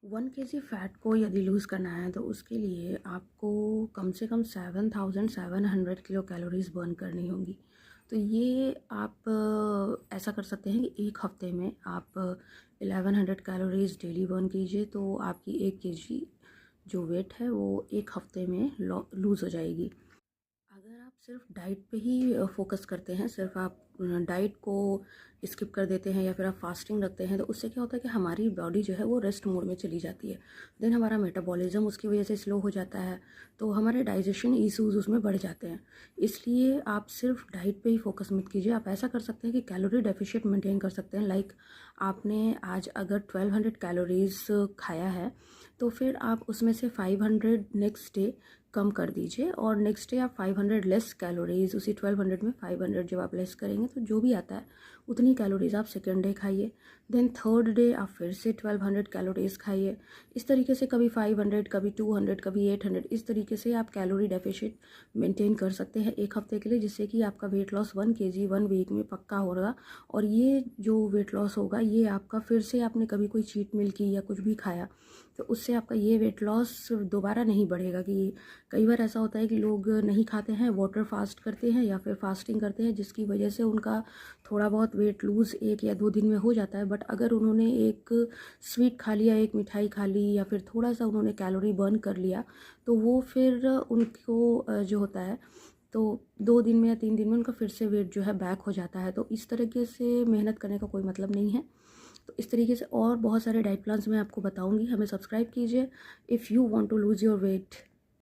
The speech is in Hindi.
1 kg फ़ैट को यदि लूज़ करना है तो उसके लिए आपको कम से कम 7,700 किलो कैलोरीज़ बर्न करनी होगी। तो ये आप ऐसा कर सकते हैं कि एक हफ़्ते में आप 1100 कैलोरीज़ डेली बर्न कीजिए, तो आपकी 1 kg जो वेट है वो एक हफ़्ते में लूज़ हो जाएगी। अगर आप सिर्फ डाइट पे ही फोकस करते हैं, सिर्फ आप डाइट को स्किप कर देते हैं या फिर आप फास्टिंग रखते हैं, तो उससे क्या होता है कि हमारी बॉडी जो है वो रेस्ट मोड में चली जाती है। देन हमारा मेटाबॉलिज्म उसकी वजह से स्लो हो जाता है, तो हमारे डाइजेशन इश्यूज उसमें बढ़ जाते हैं। इसलिए आप सिर्फ डाइट पे ही फोकस मत कीजिए। आप ऐसा कर सकते हैं कि कैलोरी डेफिशिएंट मेंटेन कर सकते हैं। लाइक आपने आज अगर 1200 कैलोरीज खाया है, तो फिर आप उसमें से 500 नेक्स्ट डे कम कर दीजिए, और नेक्स्ट डे आप 500 लेस कैलोरीज, उसी 1200 में 500 जब आप लेस करेंगे तो जो भी आता है उतनी कैलोरीज आप सेकेंड डे खाइए। देन थर्ड डे आप फिर से 1200 कैलोरीज खाइए। इस तरीके से कभी 500, कभी 200, कभी 800, इस तरीके से आप कैलोरी डेफिशिट मेंटेन कर सकते हैं एक हफ्ते के लिए, जिससे कि आपका वेट लॉस 1 kg 1 वीक में पक्का होगा। और ये जो वेट लॉस होगा ये आपका, फिर से आपने कभी कोई चीट मील की या कुछ भी खाया तो उससे आपका ये वेट लॉस दोबारा नहीं बढ़ेगा। कि कई बार ऐसा होता है कि लोग नहीं खाते हैं, वाटर फास्ट करते हैं या फिर फास्टिंग करते हैं, जिसकी वजह से उनका थोड़ा बहुत वेट लूज़ 1 या 2 दिन में हो जाता है। बट अगर उन्होंने एक स्वीट खा लिया, एक मिठाई खा ली, या फिर थोड़ा सा उन्होंने कैलोरी बर्न कर लिया, तो वो फिर उनको जो होता है तो 2 दिन में या 3 दिन में उनका फिर से वेट जो है बैक हो जाता है। तो इस तरीके से मेहनत करने का कोई मतलब नहीं है। तो इस तरीके से और बहुत सारे डाइट प्लान्स मैं आपको बताऊंगी। हमें सब्सक्राइब कीजिए if you want to lose your wait.